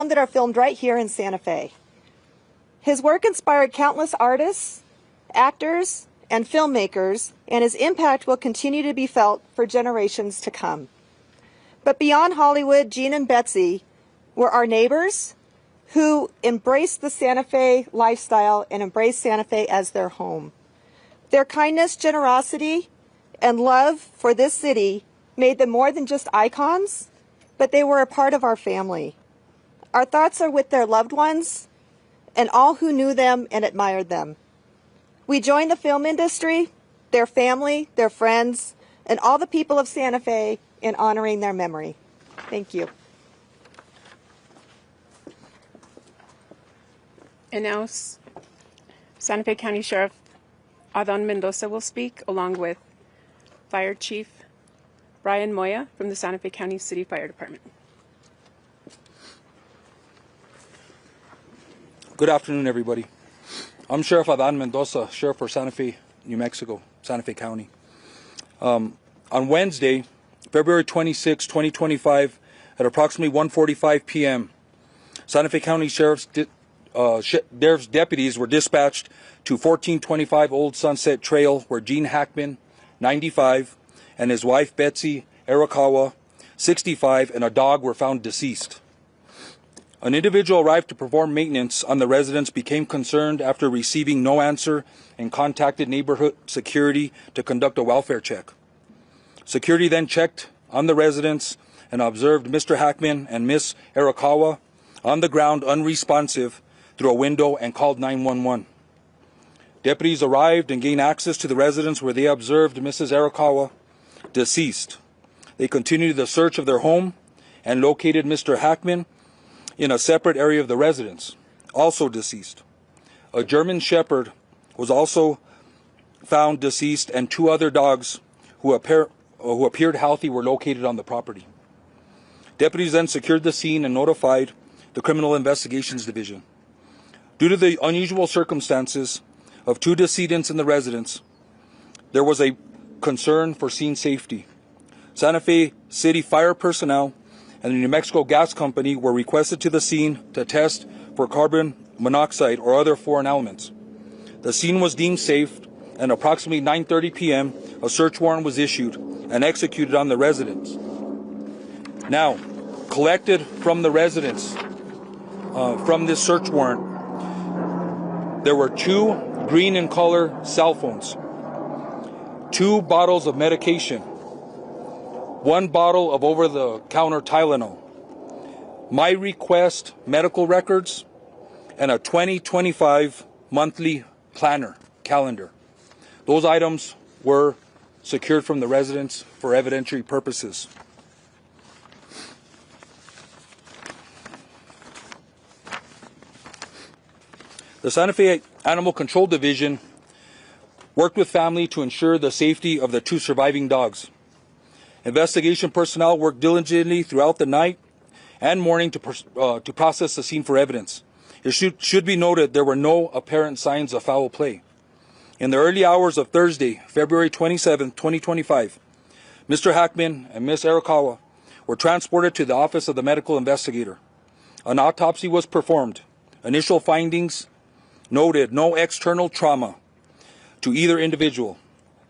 that are filmed right here in Santa Fe. His work inspired countless artists, actors, and filmmakers, and his impact will continue to be felt for generations to come. But beyond Hollywood, Gene and Betsy were our neighbors who embraced the Santa Fe lifestyle and embraced Santa Fe as their home. Their kindness, generosity, and love for this city made them more than just icons, but they were a part of our family. Our thoughts are with their loved ones and all who knew them and admired them. We join the film industry, their family, their friends, and all the people of Santa Fe in honoring their memory. Thank you. And now Santa Fe County Sheriff Adon Mendoza will speak, along with Fire Chief Brian Moya from the Santa Fe County City Fire Department. Good afternoon, everybody. I'm Sheriff Adon Mendoza, Sheriff for Santa Fe, New Mexico, Santa Fe County. On Wednesday, February 26, 2025, at approximately 1:45 p.m., Santa Fe County Sheriff's deputies were dispatched to 1425 Old Sunset Trail, where Gene Hackman, 95, and his wife Betsy Arakawa, 65, and a dog were found deceased. An individual arrived to perform maintenance on the residence, became concerned after receiving no answer, and contacted neighborhood security to conduct a welfare check. Security then checked on the residence and observed Mr. Hackman and Miss Arakawa on the ground unresponsive through a window and called 911. Deputies arrived and gained access to the residence, where they observed Mrs. Arakawa deceased. They continued the search of their home and located Mr. Hackman in a separate area of the residence, also deceased. A German Shepherd was also found deceased, and two other dogs who appeared healthy were located on the property. Deputies then secured the scene and notified the Criminal Investigations Division. Due to the unusual circumstances of two decedents in the residence, there was a concern for scene safety. Santa Fe City fire personnel and the New Mexico Gas Company were requested to the scene to test for carbon monoxide or other foreign elements. The scene was deemed safe, and approximately 9:30 p.m., a search warrant was issued and executed on the residence. Now, collected from the residence, from this search warrant, there were 2 green in color cell phones, 2 bottles of medication, 1 bottle of over-the-counter Tylenol, My Request medical records, and a 2025 monthly planner calendar. Those items were secured from the residence for evidentiary purposes. The Santa Fe Animal Control Division worked with family to ensure the safety of the 2 surviving dogs. Investigation personnel worked diligently throughout the night and morning to process the scene for evidence. It should be noted there were no apparent signs of foul play. In the early hours of Thursday, February 27, 2025, Mr. Hackman and Ms. Arakawa were transported to the office of the medical investigator. An autopsy was performed. Initial findings noted no external trauma to either individual.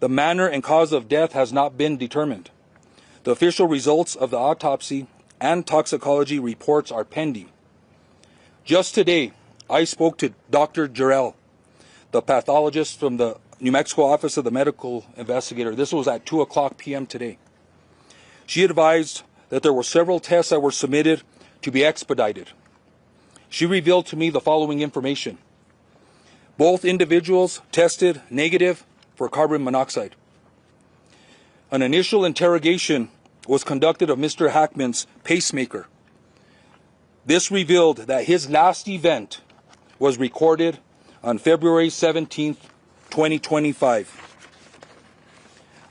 The manner and cause of death has not been determined. The official results of the autopsy and toxicology reports are pending. Just today, I spoke to Dr. Jarrell, the pathologist from the New Mexico Office of the Medical Investigator. This was at 2:00 p.m. today. She advised that there were several tests that were submitted to be expedited. She revealed to me the following information. Both individuals tested negative for carbon monoxide. An initial interrogation was conducted of Mr. Hackman's pacemaker. This revealed that his last event was recorded on February 17, 2025.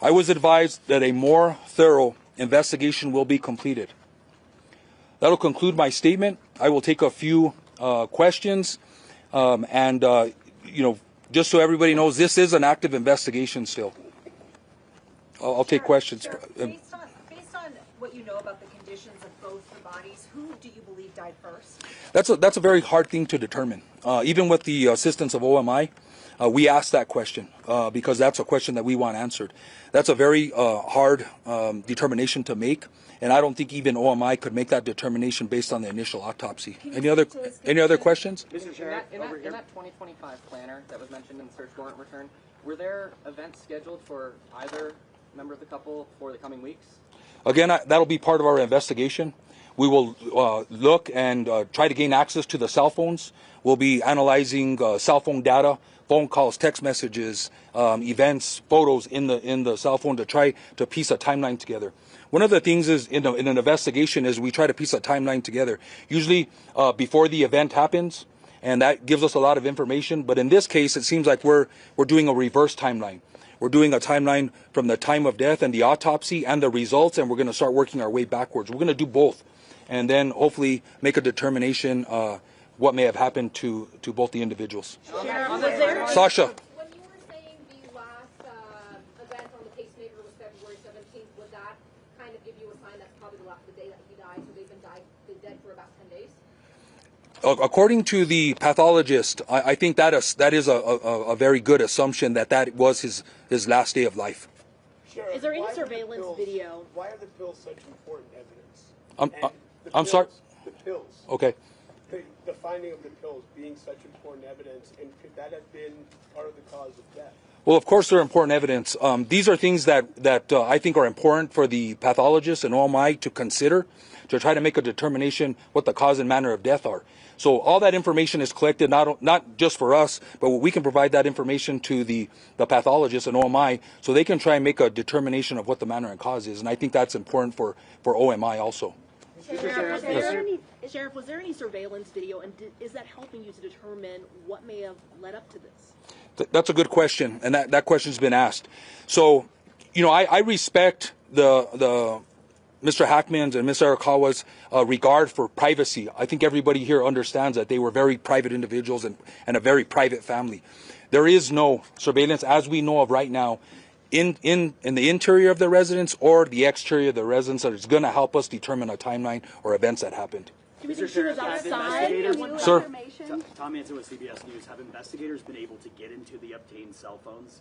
I was advised that a more thorough investigation will be completed. That'll conclude my statement. I will take a few questions, just so everybody knows, this is an active investigation still. I'll take questions. Sure. Based on what you know about the conditions of both the bodies. Who do you believe died first? That's a very hard thing to determine. Even with the assistance of OMI, we asked that question because that's a question that we want answered. That's a very hard determination to make, and I don't think even OMI could make that determination based on the initial autopsy. Any other questions? Mr. Sheriff, in that 2025 planner that was mentioned in the search warrant return, were there events scheduled for either member of the couple for the coming weeks? Again, that'll be part of our investigation. We will look and try to gain access to the cell phones. We'll be analyzing cell phone data, phone calls, text messages, events, photos in the cell phone to try to piece a timeline together. One of the things is in an investigation is we try to piece a timeline together, usually before the event happens, and that gives us a lot of information. But in this case, it seems like we're doing a reverse timeline. We're doing a timeline from the time of death and the autopsy and the results, and we're going to start working our way backwards. We're going to do both, and then hopefully make a determination what may have happened to both the individuals. Sasha. When you were saying the last event on the pacemaker was February 17th, would that kind of give you a sign that's probably the day that he died, so they've been dead for about 10 days? According to the pathologist, I think that is a very good assumption that was his last day of life. Sheriff, is there any surveillance video? Why are the pills such important evidence? I'm sorry? The pills. Okay. The finding of the pills being such important evidence, and could that have been part of the cause of death? Well, of course, they're important evidence. These are things that I think are important for the pathologist and OMI to consider to try to make a determination what the cause and manner of death are. So all that information is collected, not just for us, but we can provide that information to the pathologist and OMI so they can try and make a determination of what the manner and cause is. And I think that's important for OMI also. Sheriff, was there any surveillance video, and is that helping you to determine what may have led up to this? That's a good question, and that question's been asked. So, I respect the Mr. Hackman's and Ms. Arakawa's regard for privacy. I think everybody here understands that they were very private individuals and a very private family. There is no surveillance, as we know of right now, in the interior of the residence or the exterior of the residence that is going to help us determine a timeline or events that happened. Do we think she was outside? Sir? Tom Manson with CBS News. Have investigators been able to get into the obtained cell phones?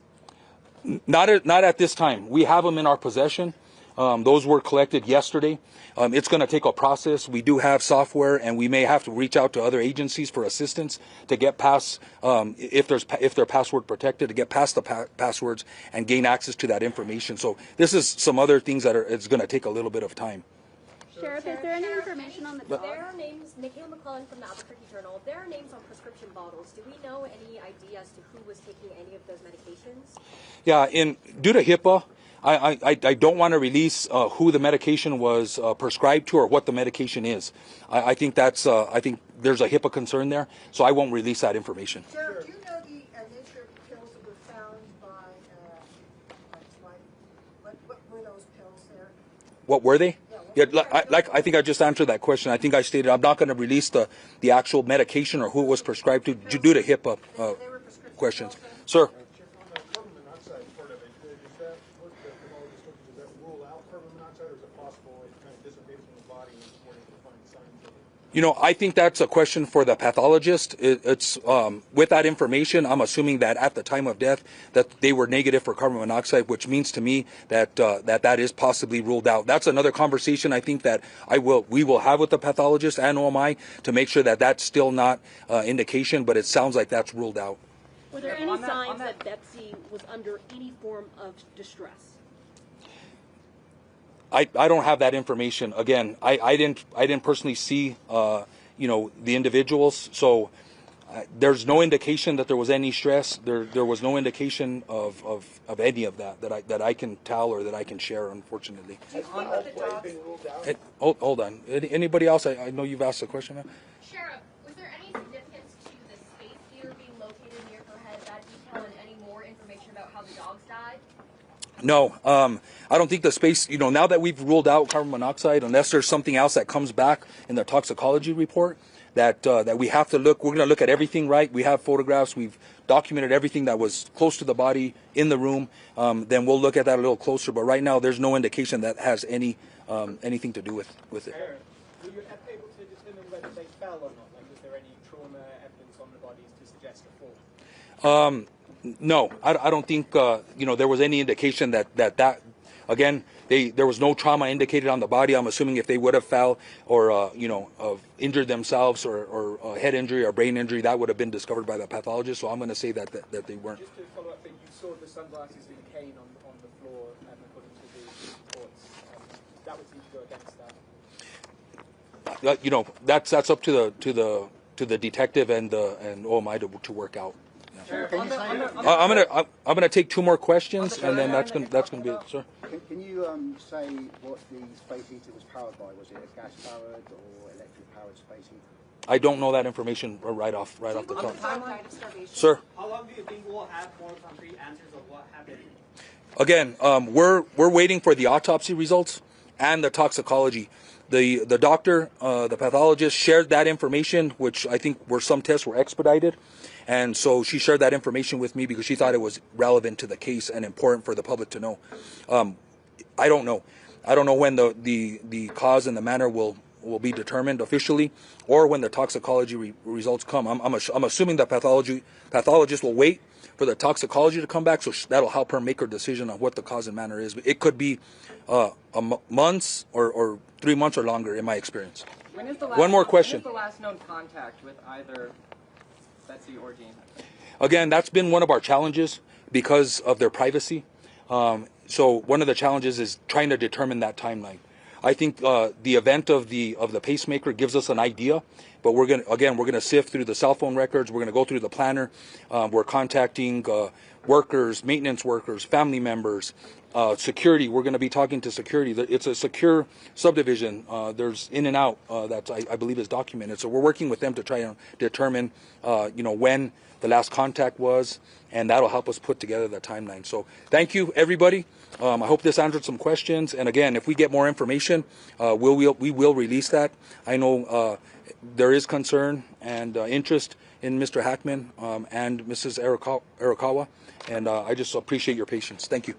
Not at this time. We have them in our possession. Those were collected yesterday. It's going to take a process. We do have software, and we may have to reach out to other agencies for assistance to get past, if they're password protected, to get past the passwords and gain access to that information. So this is some other things it's going to take a little bit of time. Sheriff, is there any information on the dog? There are names, Michaela McClellan from the Albuquerque Journal, there are names on prescription bottles. Do we know any idea as to who was taking any of those medications? Yeah, due to HIPAA, I don't want to release who the medication was prescribed to or what the medication is. I think there's a HIPAA concern there, so I won't release that information. Sheriff, do you know the nature of the pills that were found by his wife? What were those pills there? What were they? Yeah, I think I just answered that question. I think I stated I'm not going to release the actual medication or who it was prescribed to due to HIPAA questions. Sir. I think that's a question for the pathologist. It's with that information, I'm assuming that at the time of death that they were negative for carbon monoxide, which means to me that that is possibly ruled out. That's another conversation I think that we will have with the pathologist and OMI to make sure that that's still not indication, but it sounds like that's ruled out. Were there any signs that Betsy was under any form of distress? I don't have that information. Again, I didn't personally see the individuals, so there's no indication that there was any stress. There was no indication of any of that I can tell or that I can share, unfortunately. Hold on. Anybody else? I know you've asked a question, ma'am. Sheriff, was there any significance to the space heater being located near her head, that detail, and any more information about how the dogs died? No, I don't think the space, now that we've ruled out carbon monoxide, unless there's something else that comes back in the toxicology report, that we have to look. We're going to look at everything, right? We have photographs. We've documented everything that was close to the body in the room. Then we'll look at that a little closer. But right now, there's no indication that has anything to do with it. Were you able to determine whether they fell or not? Like, was there any trauma evidence on the bodies to suggest a fall? No, I don't think there was any indication that again, there was no trauma indicated on the body. I'm assuming if they would have fell or injured themselves or a head injury or brain injury, that would have been discovered by the pathologist. So I'm going to say that they weren't. Just to follow up, that you saw the sunglasses and cane on the floor, according to the reports. That would seem to go against that. That's up to the detective and OMI to work out. I'm gonna take two more questions, and then that's gonna be it, sir. Can you say what the space heater was powered by? Was it a gas powered or electric powered space heater? I don't know that information right off the top. Sir. How long do you think we'll have more concrete answers of what happened? Again, we're waiting for the autopsy results and the toxicology. The doctor, the pathologist, shared that information, which I think some tests were expedited. And so she shared that information with me because she thought it was relevant to the case and important for the public to know. I don't know. I don't know when the cause and the manner will be determined officially, or when the toxicology results come. I'm assuming the pathologist will wait for the toxicology to come back, so that'll help her make her decision on what the cause and manner is. It could be months or 3 months or longer, in my experience. One more question. When is the last known contact with either Betsy or Gene? Again, that's been one of our challenges because of their privacy. So one of the challenges is trying to determine that timeline. I think the event of the pacemaker gives us an idea, but we're gonna sift through the cell phone records. We're gonna go through the planner. We're contacting workers, maintenance workers, family members, security. We're going to be talking to security. It's a secure subdivision. There's in and out that I believe is documented. So we're working with them to try and determine, when the last contact was, and that'll help us put together the timeline. So thank you, everybody. I hope this answered some questions. And again, if we get more information, we will release that. I know there is concern and interest in Mr. Hackman and Mrs. Arakawa, and I just appreciate your patience. Thank you.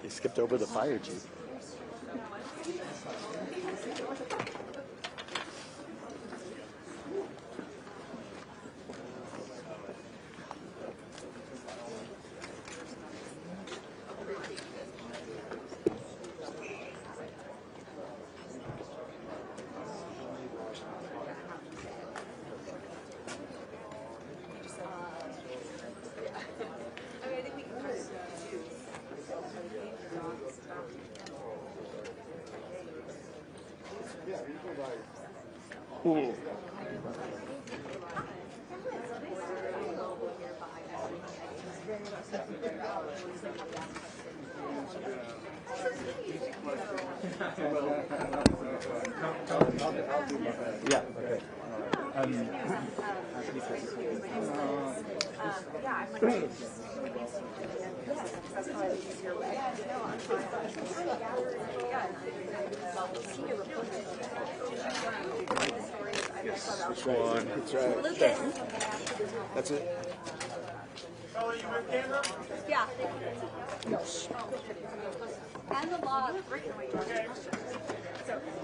They skipped over the fire chief. Ooh. Yeah, okay. Yes, which one? That's right. Lucas. That's it. Yeah. And the law.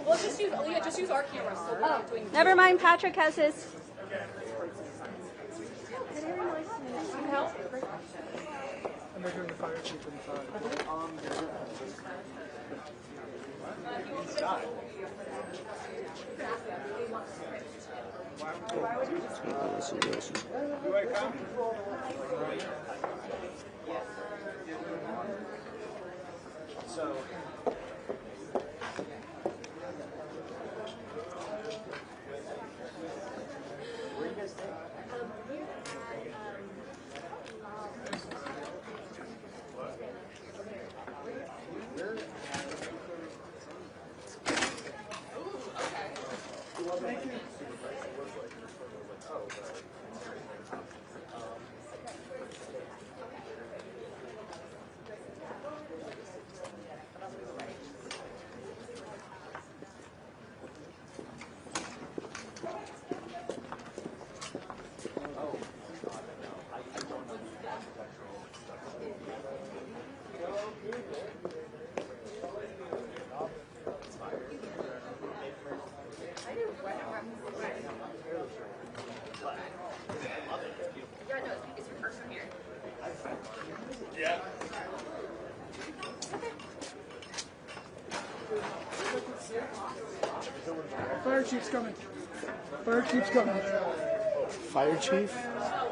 Well, just use our cameras. So we're not doing. Never mind, Patrick has his. And they're doing the fire chief inside. Do I come? So. Where do you guys think? Fire chief's coming. Fire chief's coming. Fire chief? I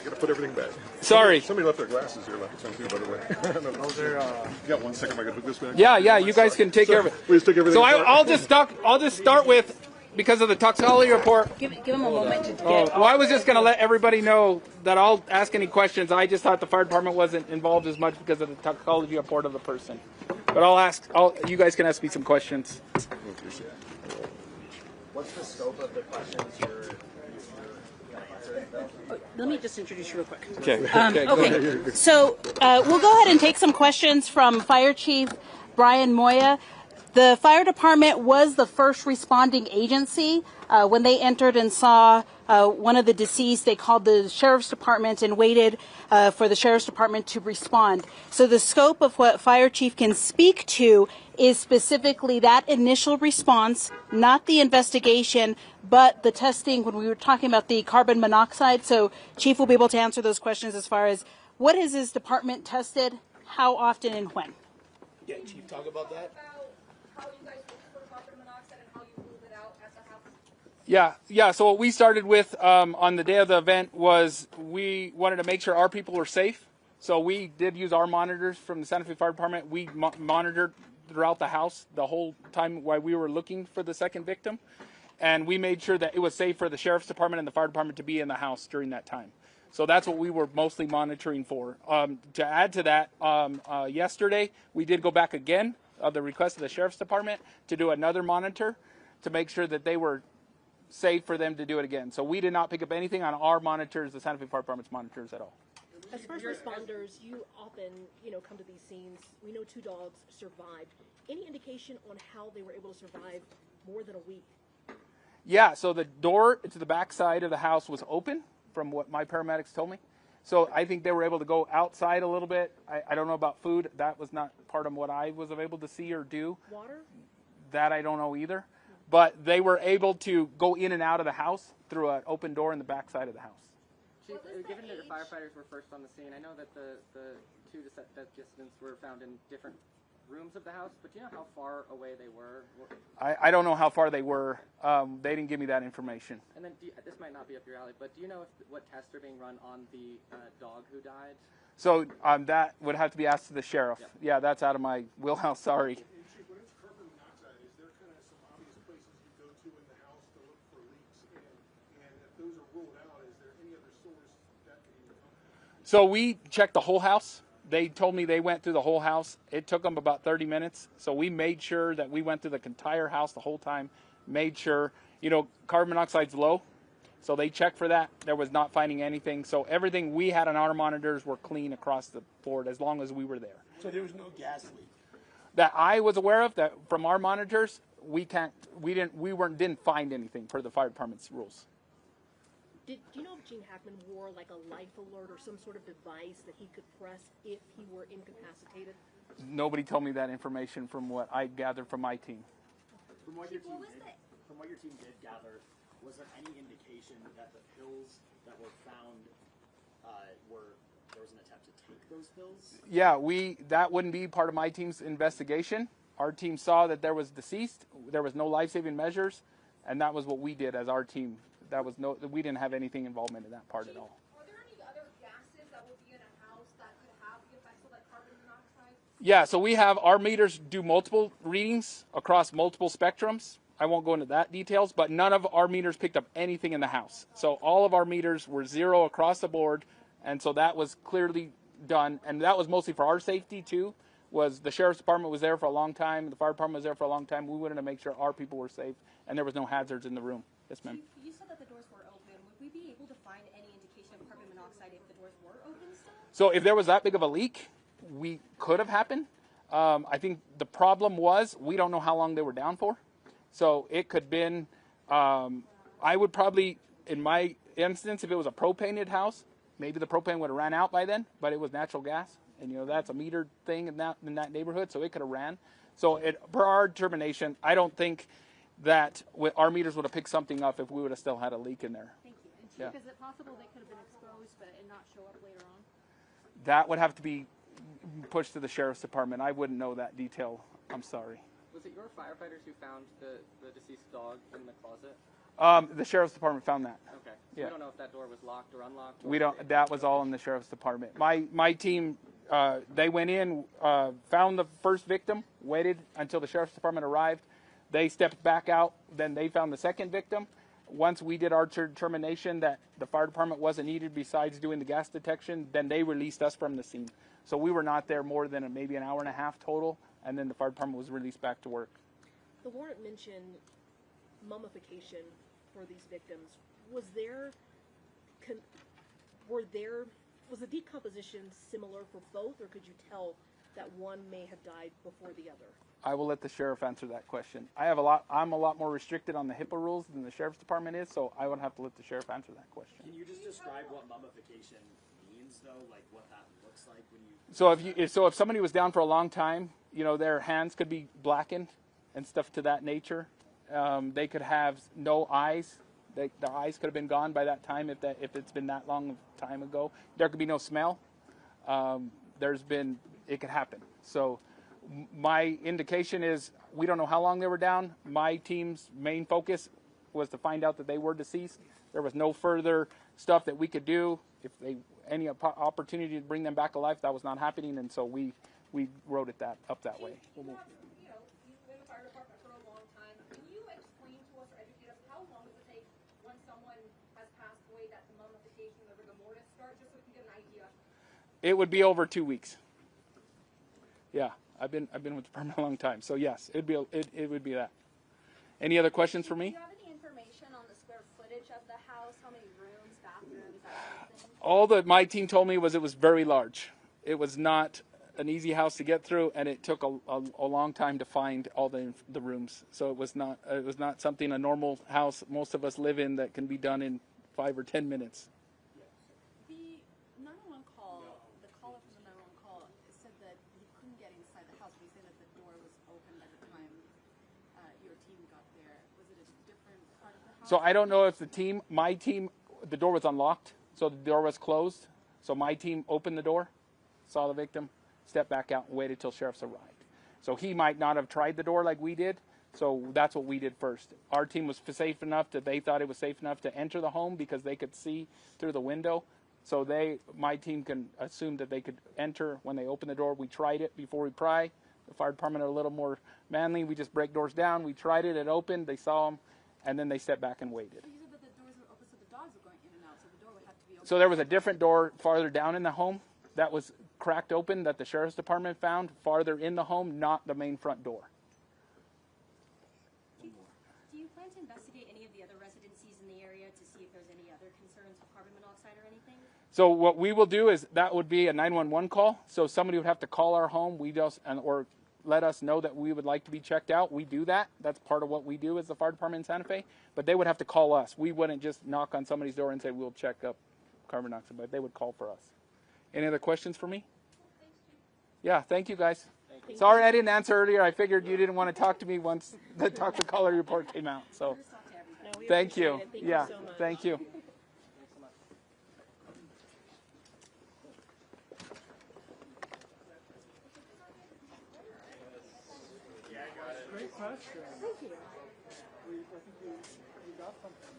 gotta put everything back. Sorry. Somebody left their glasses here last time too, by the way. Those are, you got 1 second, I gotta put this back. Yeah, you guys can take care of it. Please take everything. So I'll just start with, because of the toxicology report. Give him a moment to get. Well, I was just going to let everybody know that I'll ask any questions. I just thought the fire department wasn't involved as much because of the toxicology report of the person. But you guys can ask me some questions. What's the scope of the questions you're going to answer? Let me just introduce you real quick. Okay. Okay. So we'll go ahead and take some questions from Fire Chief Brian Moya. The fire department was the first responding agency. When they entered and saw one of the deceased, they called the sheriff's department and waited for the sheriff's department to respond. So the scope of what Fire Chief can speak to is specifically that initial response, not the investigation, but the testing when we were talking about the carbon monoxide. So Chief will be able to answer those questions as far as what has his department tested, how often, and when. Yeah, Chief, talk about that. Yeah. So what we started with on the day of the event was we wanted to make sure our people were safe. So we did use our monitors from the Santa Fe Fire Department. We monitored throughout the house the whole time while we were looking for the second victim. And we made sure that it was safe for the Sheriff's Department and the Fire Department to be in the house during that time. So that's what we were mostly monitoring for. To add to that, yesterday we did go back again at the request of the Sheriff's Department to do another monitor to make sure that they were safe for them to do it again. So we did not pick up anything on our monitors, the Santa Fe Fire Department's monitors at all. As first responders, you often, come to these scenes. We know 2 dogs survived. Any indication on how they were able to survive more than a week? Yeah, so the door to the back side of the house was open from what my paramedics told me. So I think they were able to go outside a little bit. I don't know about food. That was not part of what I was able to see or do. Water? That I don't know either. But they were able to go in and out of the house through an open door in the back side of the house. Chief, given that the firefighters were first on the scene, I know that the 2 dissidents were found in different rooms of the house, but do you know how far away they were? I don't know how far they were. They didn't give me that information. And then, this might not be up your alley, but do you know what tests are being run on the dog who died? So that would have to be asked to the sheriff. Yep. Yeah, that's out of my wheelhouse, sorry. So we checked the whole house. They told me they went through the whole house. It took them about 30 minutes. So we made sure that we went through the entire house the whole time, made sure, carbon monoxide's low. So they checked for that. There was not finding anything. So everything we had on our monitors were clean across the board as long as we were there. So there was no gas leak? That I was aware of, that from our monitors, we didn't find anything per the fire department's rules. Do you know if Gene Hackman wore like a life alert or some sort of device that he could press if he were incapacitated? Nobody told me that information from what I gathered from my team. From what your team did gather, was there any indication that the pills that were found there was an attempt to take those pills? Yeah, that wouldn't be part of my team's investigation. Our team saw that there was deceased, there was no life-saving measures, and that was what we did as our team. We didn't have anything involvement in that part at all. Are there any other gases that would be in a house that could have the effects of like carbon monoxide? Yeah, so we have our meters do multiple readings across multiple spectrums. I won't go into that details, but none of our meters picked up anything in the house. So all of our meters were 0 across the board, And so that was clearly done, and that was mostly for our safety too. Was the sheriff's department was there for a long time, the fire department was there for a long time. We wanted to make sure our people were safe and there was no hazards in the room. Yes, ma'am. You said that the doors were open. Would we be able to find any indication of carbon monoxide if the doors were open still? So if there was that big of a leak, we could have happened. I think the problem was we don't know how long they were down for. So it could have been, I would probably, in my instance, if it was a propaned house, maybe the propane would have ran out by then, but it was natural gas. And, you know, that's a metered thing in that neighborhood, so it could have ran. So per our determination, I don't think that our meters would have picked something up if we would have still had a leak in there. Thank you. And Chief, is it possible they could have been exposed but it not show up later on? That would have to be pushed to the sheriff's department. I wouldn't know that detail. I'm sorry. Was it your firefighters who found the deceased dog in the closet? The sheriff's department found that. Okay. So Yeah. we don't know if that door was locked or unlocked? We don't. That was all in the sheriff's department. My team, they went in, found the first victim, waited until the sheriff's department arrived. They stepped back out. Then they found the second victim. Once we did our determination that the fire department wasn't needed besides doing the gas detection, then they released us from the scene. So we were not there more than maybe an hour and a half total, and then the fire department was released back to work. The warrant mentioned mummification for these victims. Was the decomposition similar for both, or could you tell that one may have died before the other? I will let the sheriff answer that question. I'm a lot more restricted on the HIPAA rules than the sheriff's department is, so I would have to let the sheriff answer that question. Can you just describe what mummification means, though? Like what that looks like when you... So if somebody was down for a long time, you know, their hands could be blackened and stuff to that nature. They could have no eyes. The eyes could have been gone by that time if it's been that long of time ago. There could be no smell. It could happen. So my indication is we don't know how long they were down. My team's main focus was to find out that they were deceased. There was no further stuff that we could do. If any opportunity to bring them back alive, that was not happening, and so we wrote it up that way. You've been in the fire department for a long time. Can you explain to us or educate us how long does it take when someone has passed away that the mummification or the rigor mortis start, just so we can get an idea? It would be over 2 weeks. Yeah, I've been with the department a long time, so yes, it would be that. Any other questions for me? Do you have any information on the square footage of the house? How many rooms, bathrooms, that kind of thing? All that my team told me was it was very large. It was not an easy house to get through, and it took a long time to find all the rooms. So it was not something a normal house most of us live in that can be done in 5 or 10 minutes. The 911 call, the caller from the 911 call said that he couldn't get inside the house. He said that the door was open by the time your team got there. Was it a different part of the house? So I don't know if my team, the door was unlocked, so the door was closed. So my team opened the door, saw the victim, stepped back out and waited till sheriffs arrived. So he might not have tried the door like we did. So that's what we did first. Our team was safe enough that they thought it was safe enough to enter the home because they could see through the window. So my team can assume that they could enter when they opened the door. We tried it before we pry. The fire department are a little more manly. We just break doors down. We tried it. It opened. They saw them, and then they stepped back and waited. But you said that the doors were open, so the dogs were going in and out, so the door would have to be open. So there was a different door farther down in the home that was cracked open that the sheriff's department found farther in the home, not the main front door. Do you plan to investigate any of the other residencies in the area to see if there's any other concerns with carbon monoxide or anything? So what we will do is that would be a 911 call. So somebody would have to call our home, or let us know that we would like to be checked out. We do that. That's part of what we do as the fire department in Santa Fe. But they would have to call us. We wouldn't just knock on somebody's door and say we'll check up carbon monoxide, but they would call for us. Any other questions for me? Yeah, thank you guys. Sorry I didn't answer earlier. I figured you didn't want to talk to me once the toxic quality report came out. So thank you. Yeah, thank you. Great question. Thank you. I think we got something.